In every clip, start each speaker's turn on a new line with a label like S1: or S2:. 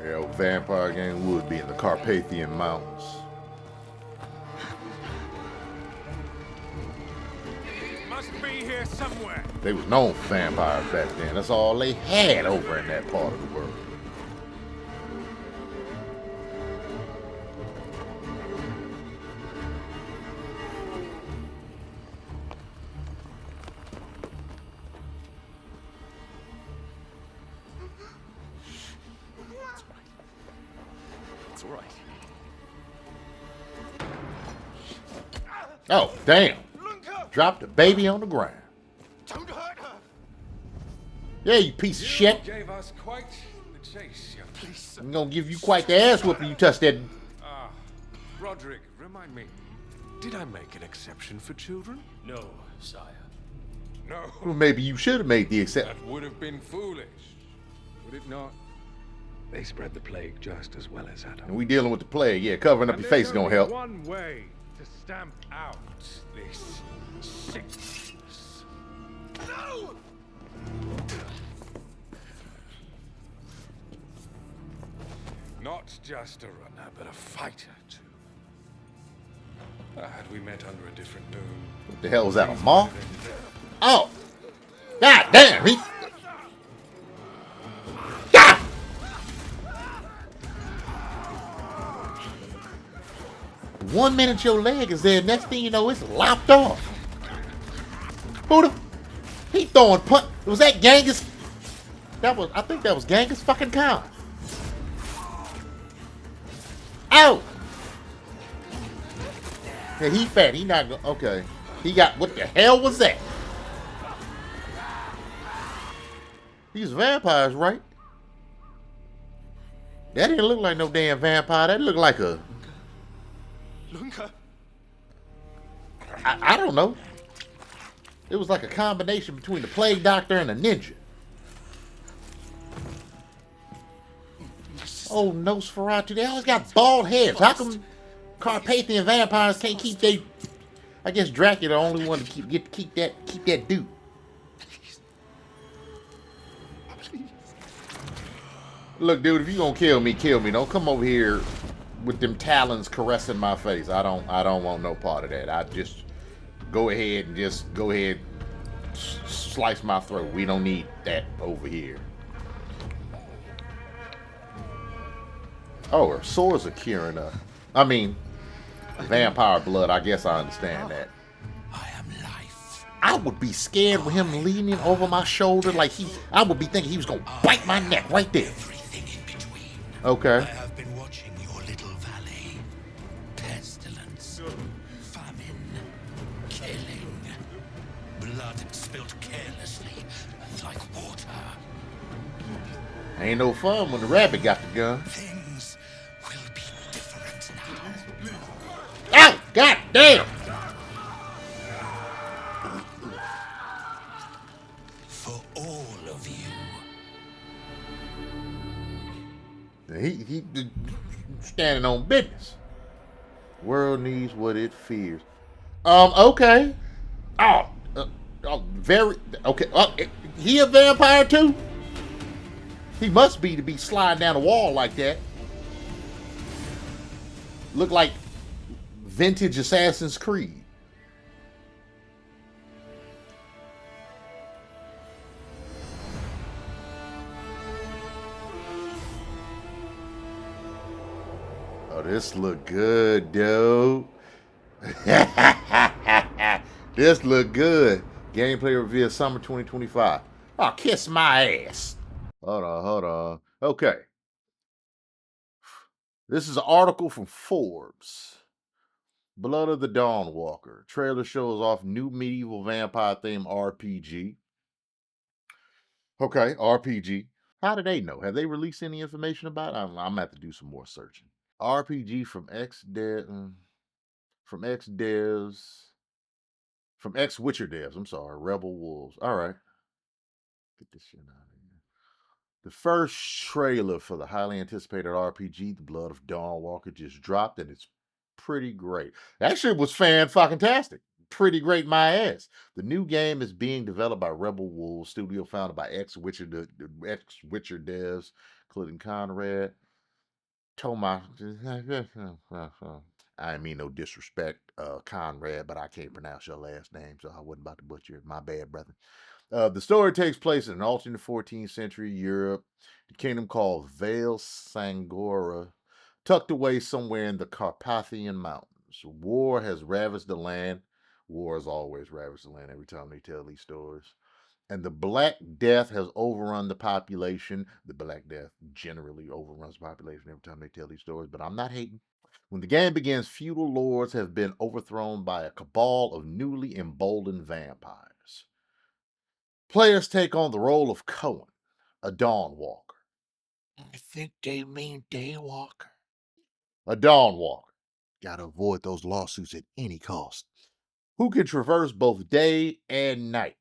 S1: Yeah, vampire game would be in the Carpathian Mountains.
S2: Must be here somewhere.
S1: They was known for vampires back then. That's all they had over in that part of the world.
S2: It's all right.
S1: Oh, damn. Dropped the baby on the ground.
S2: Don't hurt her.
S1: Yeah, you piece of shit.
S2: Gave us quite the chase, young. Please,
S1: I'm gonna give you quite the ass whooping you touch that.
S2: Roderick, remind me. Did I make an exception for children?
S3: No, sire.
S2: No.
S1: Well, maybe you should have made the exception.
S2: That would have been foolish. Would it not?
S4: They spread the plague just as well as Adam.
S1: And we dealing with the plague. Yeah, covering up your face is gonna help.
S2: One way to stamp out this sickness. No! Not just a runner, but a fighter too. Had we met under a different moon.
S1: What the hell was that, a moth? Oh! God damn! He... God! One minute your leg is there, next thing you know, it's lopped off. Who the... He throwing punt... Was that Genghis? That was... I think that was Genghis fucking Khan. Ow! Yeah, he fat. He not go. Okay. He got. What the hell was that? These vampires, right? That didn't look like no damn vampire. That looked like a.
S2: Lunka.
S1: I don't know. It was like a combination between the plague doctor and a ninja. Oh, Nosferatu. They always got bald heads. How come Carpathian vampires can't keep they? I guess Dracula the only one to keep that dude.
S2: Please.
S1: Look, dude, if you gonna kill me, kill me. Don't come over here with them talons caressing my face. I don't want no part of that. I just go ahead and slice my throat. We don't need that over here. Oh, her sores are curing up. I mean, vampire blood. I guess I understand that.
S3: I am life.
S1: I would be scared with him leaning over my shoulder like I would be thinking he was gonna bite my neck right there.
S3: Everything in between.
S1: Okay.
S3: I have been watching your little valley. Pestilence, famine, killing, blood spilt carelessly like water.
S1: Ain't no fun when the rabbit got the gun.
S3: Things will be different now.
S1: Ow! God damn!
S3: For all of you.
S1: He standing on business. World needs what it fears. Okay. Very okay. He a vampire too? He must be to be sliding down a wall like that. Look like vintage Assassin's Creed. Oh, this look good, dude. This look good. Gameplay reveal summer 2025. Oh, kiss my ass. Hold on. Okay. This is an article from Forbes. Blood of the DawnWalker. Trailer shows off new medieval vampire themed RPG. Okay, RPG. How do they know? Have they released any information about it? I'm gonna have to do some more searching. RPG from ex Witcher devs. I'm sorry, Rebel Wolves. All right, get this shit out of here. The first trailer for the highly anticipated RPG, The Blood of Dawnwalker, just dropped, and it's pretty great. That shit was fan-fucking-tastic. Pretty great, my ass. The new game is being developed by Rebel Wolves, studio founded by ex-Witcher devs, including Conrad. told my I didn't mean no disrespect, Conrad, but I can't pronounce your last name, so I wasn't about to butcher it. My bad, brother. The story takes place in an alternate 14th century Europe, the kingdom called Vale Sangora, tucked away somewhere in the Carpathian Mountains. War has ravaged the land. War has always ravaged the land every time they tell these stories. And the Black Death has overrun the population. The Black Death generally overruns the population every time they tell these stories, but I'm not hating. When the game begins, feudal lords have been overthrown by a cabal of newly emboldened vampires. Players take on the role of Cohen, a DawnWalker.
S3: I think they mean DawnWalker.
S1: A DawnWalker. Gotta avoid those lawsuits at any cost. Who can traverse both day and night,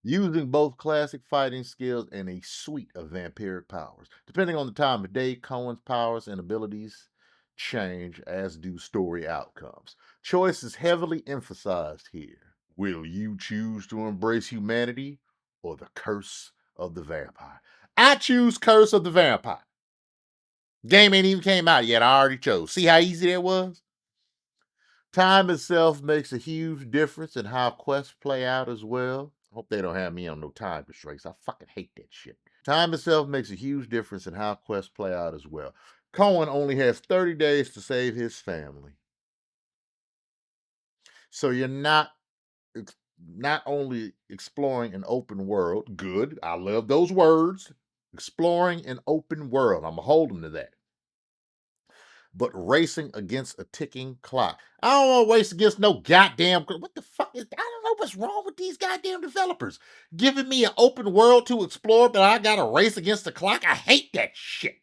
S1: using both classic fighting skills and a suite of vampiric powers. Depending on the time of day, Cohen's powers and abilities change, as do story outcomes. Choice is heavily emphasized here. Will you choose to embrace humanity or the curse of the vampire? I choose Curse of the Vampire. Game ain't even came out yet. I already chose. See how easy that was? Time itself makes a huge difference in how quests play out as well. Hope they don't have me on no time constraints. I fucking hate that shit. Time itself makes a huge difference in how quests play out as well. Cohen only has 30 days to save his family. So you're not only exploring an open world, good, I love those words, exploring an open world. I'm going to hold them to that. But racing against a ticking clock. I don't want to race against no goddamn. What the fuck is? I don't know what's wrong with these goddamn developers giving me an open world to explore, but I got to race against the clock. I hate that shit.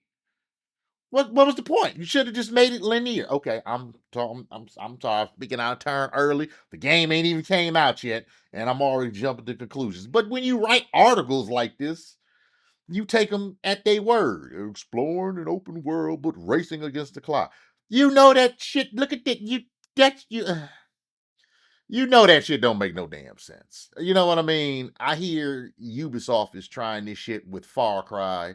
S1: What was the point? You should have just made it linear. Okay, I'm sorry. I'm speaking out of turn early. The game ain't even came out yet, and I'm already jumping to conclusions. But when you write articles like this, you take them at their word. Exploring an open world, but racing against the clock. You know that shit. Look at that. You know that shit don't make no damn sense. You know what I mean? I hear Ubisoft is trying this shit with Far Cry.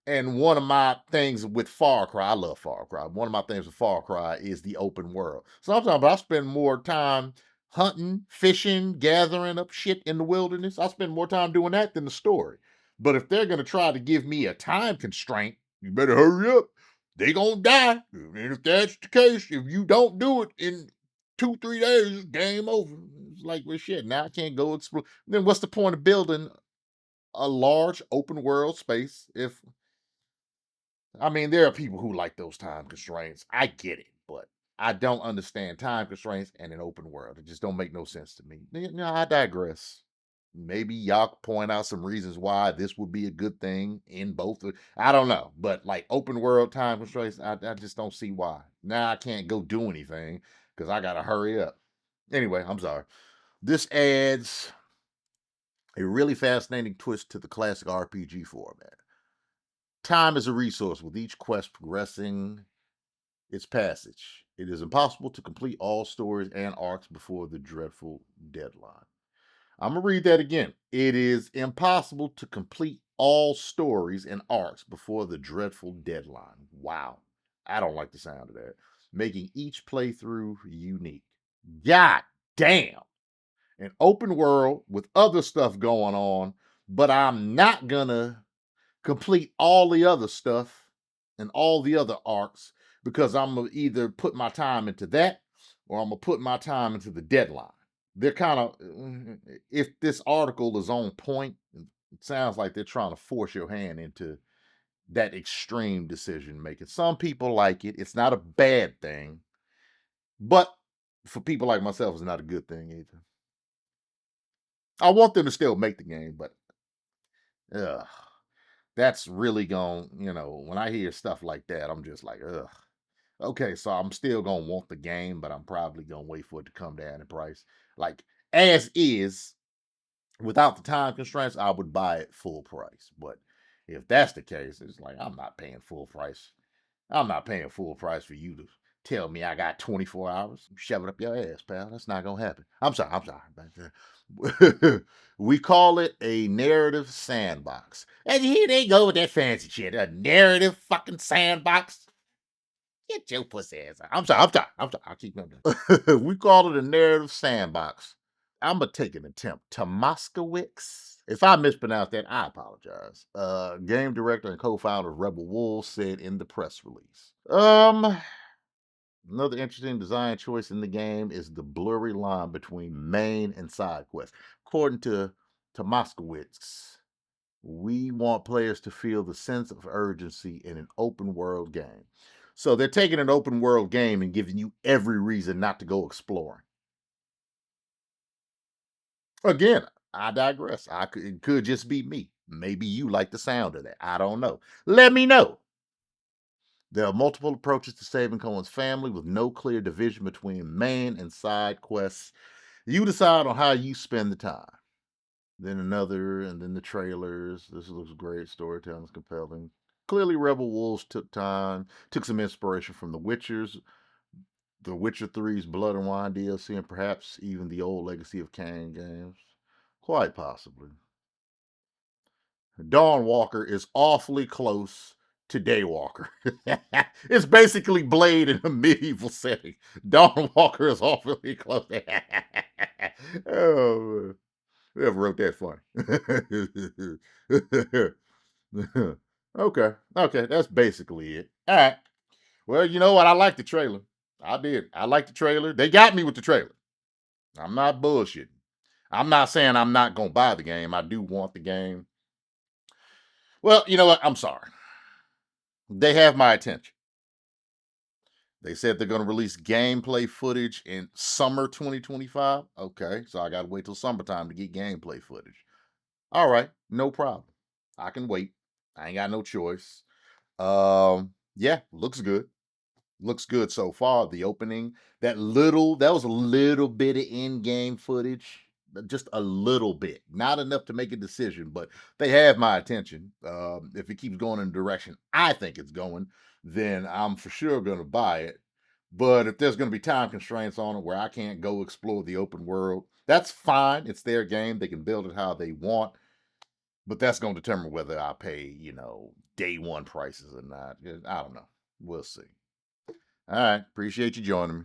S1: And one of my things with Far Cry, I love Far Cry. One of my things with Far Cry is the open world. Sometimes I spend more time hunting, fishing, gathering up shit in the wilderness. I spend more time doing that than the story. But if they're going to try to give me a time constraint, you better hurry up. They going to die. And if that's the case, if you don't do it in 2-3 days, game over. It's like, well, shit, now I can't go explore. Then what's the point of building a large open world space if there are people who like those time constraints. I get it, but I don't understand time constraints and an open world. It just don't make no sense to me. I digress. Maybe y'all could point out some reasons why this would be a good thing in both. I don't know, but like open world time constraints, I just don't see why. Now I can't go do anything because I gotta hurry up. Anyway, I'm sorry. This adds a really fascinating twist to the classic RPG format. Time is a resource, with each quest progressing its passage. It is impossible to complete all stories and arcs before the dreadful deadline. I'm going to read that again. It is impossible to complete all stories and arcs before the dreadful deadline. Wow. I don't like the sound of that. Making each playthrough unique. God damn. An open world with other stuff going on, but I'm not going to complete all the other stuff and all the other arcs because I'm gonna either put my time into that or I'm gonna put my time into the deadline. They're kind of, if this article is on point, it sounds like they're trying to force your hand into that extreme decision making. Some people like it. It's not a bad thing, but for people like myself, it's not a good thing either. I want them to still make the game, but ugh. That's really going, when I hear stuff like that, I'm just like, ugh. Okay, so I'm still gonna want the game, but I'm probably gonna wait for it to come down in price. Like as is, without the time constraints, I would buy it full price. But if that's the case, it's like I'm not paying full price. I'm not paying full price for you to Tell me I got 24 hours. Shove it up your ass, pal. That's not gonna happen. I'm sorry. We call it a narrative sandbox. And here they go with that fancy shit. A narrative fucking sandbox. Get your pussy ass out. I'm sorry. I'll keep going. We call it a narrative sandbox. I'm gonna take an attempt. Tomaskowicz. If I mispronounce that, I apologize. Game director and co-founder of Rebel Wolves said in the press release. Another interesting design choice in the game is the blurry line between main and side quests. According to Tomaskowicz, we want players to feel the sense of urgency in an open world game. So they're taking an open world game and giving you every reason not to go exploring. Again, I digress. It could just be me. Maybe you like the sound of that. I don't know. Let me know. There are multiple approaches to saving Cohen's family with no clear division between main and side quests. You decide on how you spend the time. Then another, and then the trailers. This looks great. Storytelling is compelling. Clearly, Rebel Wolves took some inspiration from The Witcher 3's Blood and Wine DLC, and perhaps even the old Legacy of Kain games. Quite possibly. DawnWalker is awfully close to Daywalker. It's basically Blade in a medieval setting. DawnWalker is awfully close. Oh, whoever wrote that funny. Okay, that's basically it. All right. Well, you know what? I like the trailer. I did. I like the trailer. They got me with the trailer. I'm not bullshitting. I'm not saying I'm not going to buy the game. I do want the game. Well, you know what? I'm sorry. They have my attention. They said they're going to release gameplay footage in summer 2025. Okay, so I got to wait till summertime to get gameplay footage. All right, no problem. I can wait. I ain't got no choice. Yeah, looks good. Looks good so far. The opening, that was a little bit of in-game footage, just a little bit, not enough to make a decision, but they have my attention. If it keeps going in the direction I think it's going, then I'm for sure going to buy it. But if there's going to be time constraints on it where I can't go explore the open world, that's fine. It's their game. They can build it how they want. But that's going to determine whether I pay, day one prices or not. I don't know. We'll see. All right. Appreciate you joining me.